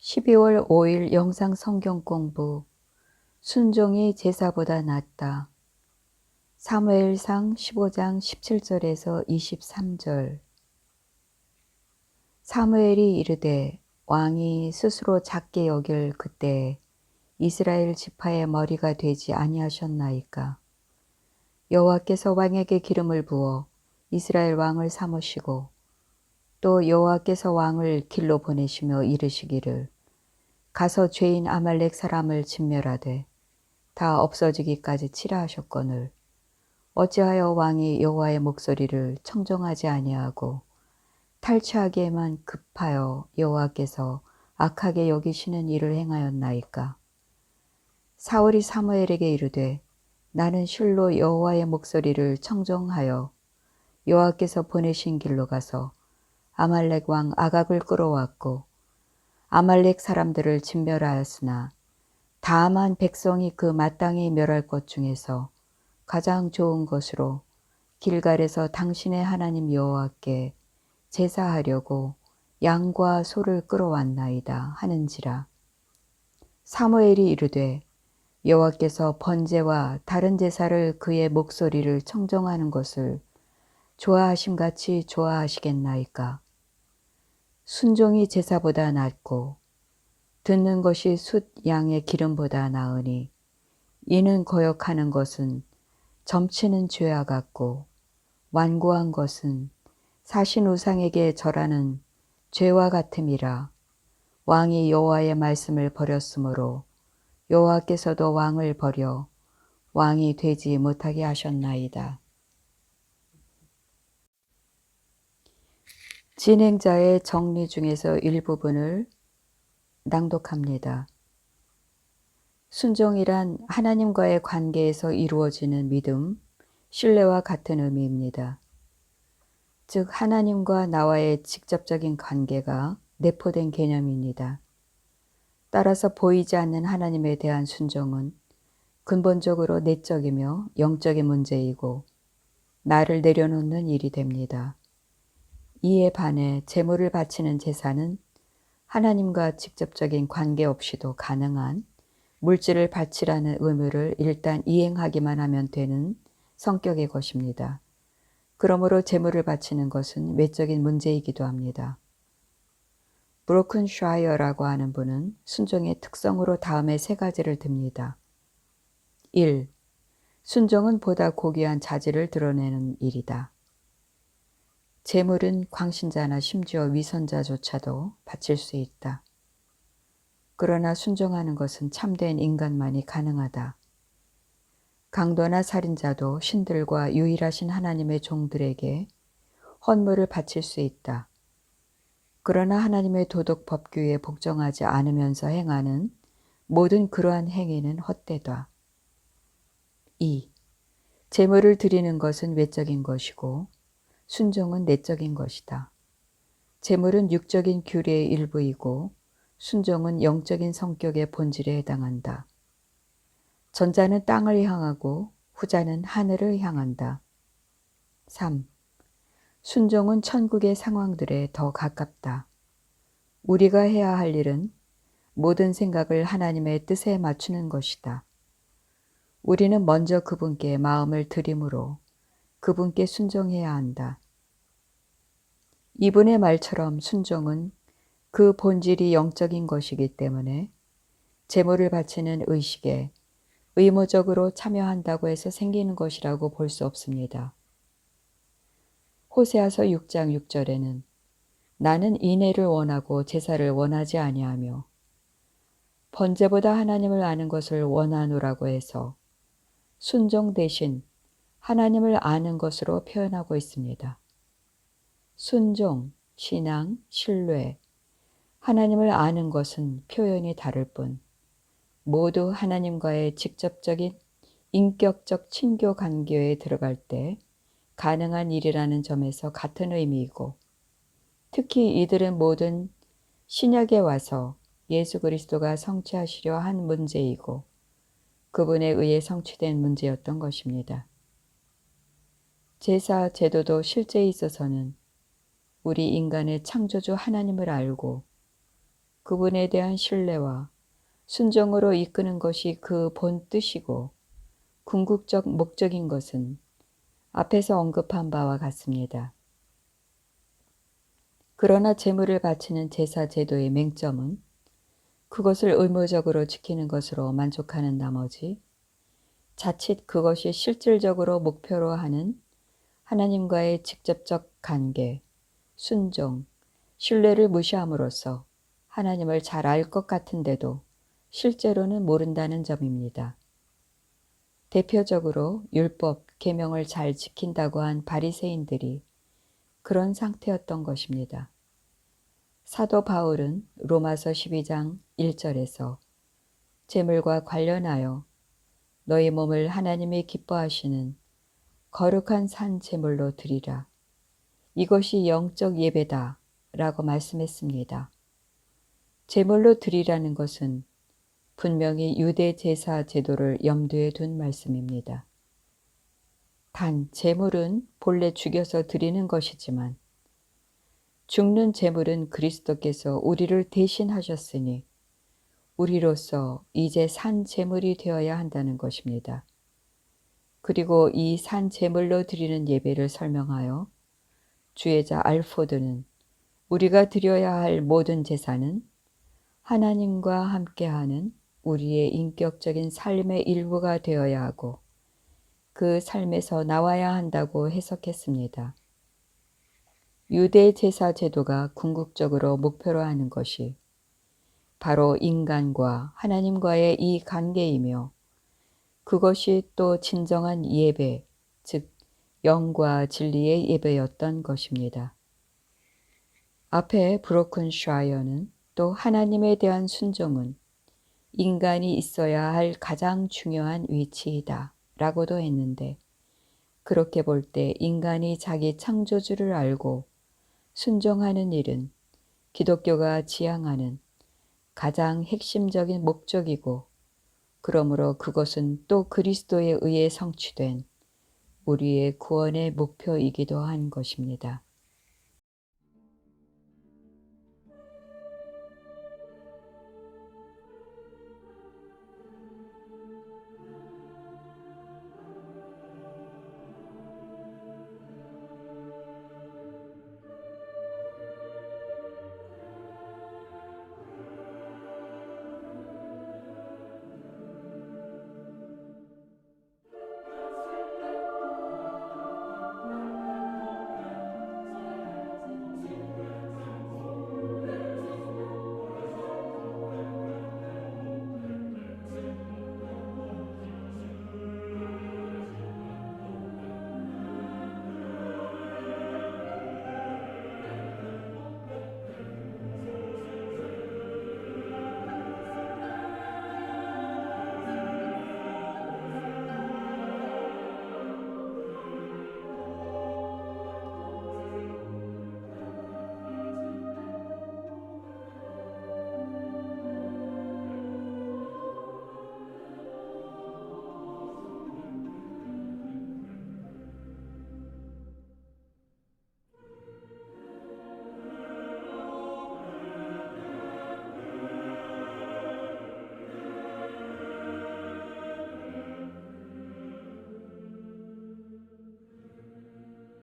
12월 5일 영상 성경 공부. 순종이 제사보다 낫다. 사무엘상 15장 17절에서 23절. 사무엘이 이르되 왕이 스스로 작게 여길 그때 이스라엘 지파의 머리가 되지 아니하셨나이까. 여호와께서 왕에게 기름을 부어 이스라엘 왕을 삼으시고 또 여호와께서 왕을 길로 보내시며 이르시기를 가서 죄인 아말렉 사람을 진멸하되 다 없어지기까지 치라 하셨거늘 어찌하여 왕이 여호와의 목소리를 청종하지 아니하고 탈취하기에만 급하여 여호와께서 악하게 여기시는 일을 행하였나이까. 사울이 사무엘에게 이르되 나는 실로 여호와의 목소리를 청종하여 여호와께서 보내신 길로 가서 아말렉 왕 아각을 끌어왔고 아말렉 사람들을 진멸하였으나 다만 백성이 그 마땅히 멸할 것 중에서 가장 좋은 것으로 길갈에서 당신의 하나님 여호와께 제사하려고 양과 소를 끌어왔나이다 하는지라. 사무엘이 이르되 여호와께서 번제와 다른 제사를 그의 목소리를 청정하는 것을 좋아하심같이 좋아하시겠나이까. 순종이 제사보다 낫고 듣는 것이 숫 양의 기름보다 나으니 이는 거역하는 것은 점치는 죄와 같고 완고한 것은 사신 우상에게 절하는 죄와 같음이라. 왕이 여호와의 말씀을 버렸으므로 여호와께서도 왕을 버려 왕이 되지 못하게 하셨나이다. 진행자의 정리 중에서 일부분을 낭독합니다. 순종이란 하나님과의 관계에서 이루어지는 믿음, 신뢰와 같은 의미입니다. 즉 하나님과 나와의 직접적인 관계가 내포된 개념입니다. 따라서 보이지 않는 하나님에 대한 순종은 근본적으로 내적이며 영적인 문제이고 나를 내려놓는 일이 됩니다. 이에 반해 제물을 바치는 제사는 하나님과 직접적인 관계 없이도 가능한 물질을 바치라는 의무를 일단 이행하기만 하면 되는 성격의 것입니다. 그러므로 제물을 바치는 것은 외적인 문제이기도 합니다. 브로큰샤이어라고 하는 분은 순종의 특성으로 다음의 세 가지를 듭니다. 1. 순종은 보다 고귀한 자질을 드러내는 일이다. 제물은 광신자나 심지어 위선자조차도 바칠 수 있다. 그러나 순종하는 것은 참된 인간만이 가능하다. 강도나 살인자도 신들과 유일하신 하나님의 종들에게 헌물을 바칠 수 있다. 그러나 하나님의 도덕 법규에 복종하지 않으면서 행하는 모든 그러한 행위는 헛되다. 2. 제물을 드리는 것은 외적인 것이고 순종은 내적인 것이다. 제물은 육적인 규례의 일부이고 순종은 영적인 성격의 본질에 해당한다. 전자는 땅을 향하고 후자는 하늘을 향한다. 3. 순종은 천국의 상황들에 더 가깝다. 우리가 해야 할 일은 모든 생각을 하나님의 뜻에 맞추는 것이다. 우리는 먼저 그분께 마음을 드림으로 그분께 순종해야 한다. 이분의 말처럼 순종은 그 본질이 영적인 것이기 때문에 제물을 바치는 의식에 의무적으로 참여한다고 해서 생기는 것이라고 볼 수 없습니다. 호세아서 6장 6절에는 나는 인애를 원하고 제사를 원하지 아니하며 번제보다 하나님을 아는 것을 원하노라고 해서 순종 대신 하나님을 아는 것으로 표현하고 있습니다. 순종, 신앙, 신뢰, 하나님을 아는 것은 표현이 다를 뿐 모두 하나님과의 직접적인 인격적 친교 관계에 들어갈 때 가능한 일이라는 점에서 같은 의미이고 특히 이들은 모든 신약에 와서 예수 그리스도가 성취하시려 한 문제이고 그분에 의해 성취된 문제였던 것입니다. 제사, 제도도 실제에 있어서는 우리 인간의 창조주 하나님을 알고 그분에 대한 신뢰와 순종으로 이끄는 것이 그 본 뜻이고 궁극적 목적인 것은 앞에서 언급한 바와 같습니다. 그러나 제물을 바치는 제사 제도의 맹점은 그것을 의무적으로 지키는 것으로 만족하는 나머지 자칫 그것이 실질적으로 목표로 하는 하나님과의 직접적 관계, 순종, 신뢰를 무시함으로써 하나님을 잘 알 것 같은데도 실제로는 모른다는 점입니다. 대표적으로 율법, 계명을 잘 지킨다고 한 바리새인들이 그런 상태였던 것입니다. 사도 바울은 로마서 12장 1절에서 제물과 관련하여 너희 몸을 하나님이 기뻐하시는 거룩한 산 제물로 드리라. 이것이 영적 예배다 라고 말씀했습니다. 제물로 드리라는 것은 분명히 유대 제사 제도를 염두에 둔 말씀입니다. 단 제물은 본래 죽여서 드리는 것이지만 죽는 제물은 그리스도께서 우리를 대신하셨으니 우리로서 이제 산 제물이 되어야 한다는 것입니다. 그리고 이 산 제물로 드리는 예배를 설명하여 주의자 알포드는 우리가 드려야 할 모든 제사는 하나님과 함께하는 우리의 인격적인 삶의 일부가 되어야 하고 그 삶에서 나와야 한다고 해석했습니다. 유대 제사 제도가 궁극적으로 목표로 하는 것이 바로 인간과 하나님과의 이 관계이며 그것이 또 진정한 예배, 즉 영과 진리의 예배였던 것입니다. 앞에 브로큰샤이어는 또 하나님에 대한 순종은 인간이 있어야 할 가장 중요한 위치이다 라고도 했는데 그렇게 볼 때 인간이 자기 창조주를 알고 순종하는 일은 기독교가 지향하는 가장 핵심적인 목적이고 그러므로 그것은 또 그리스도에 의해 성취된 우리의 구원의 목표이기도 한 것입니다.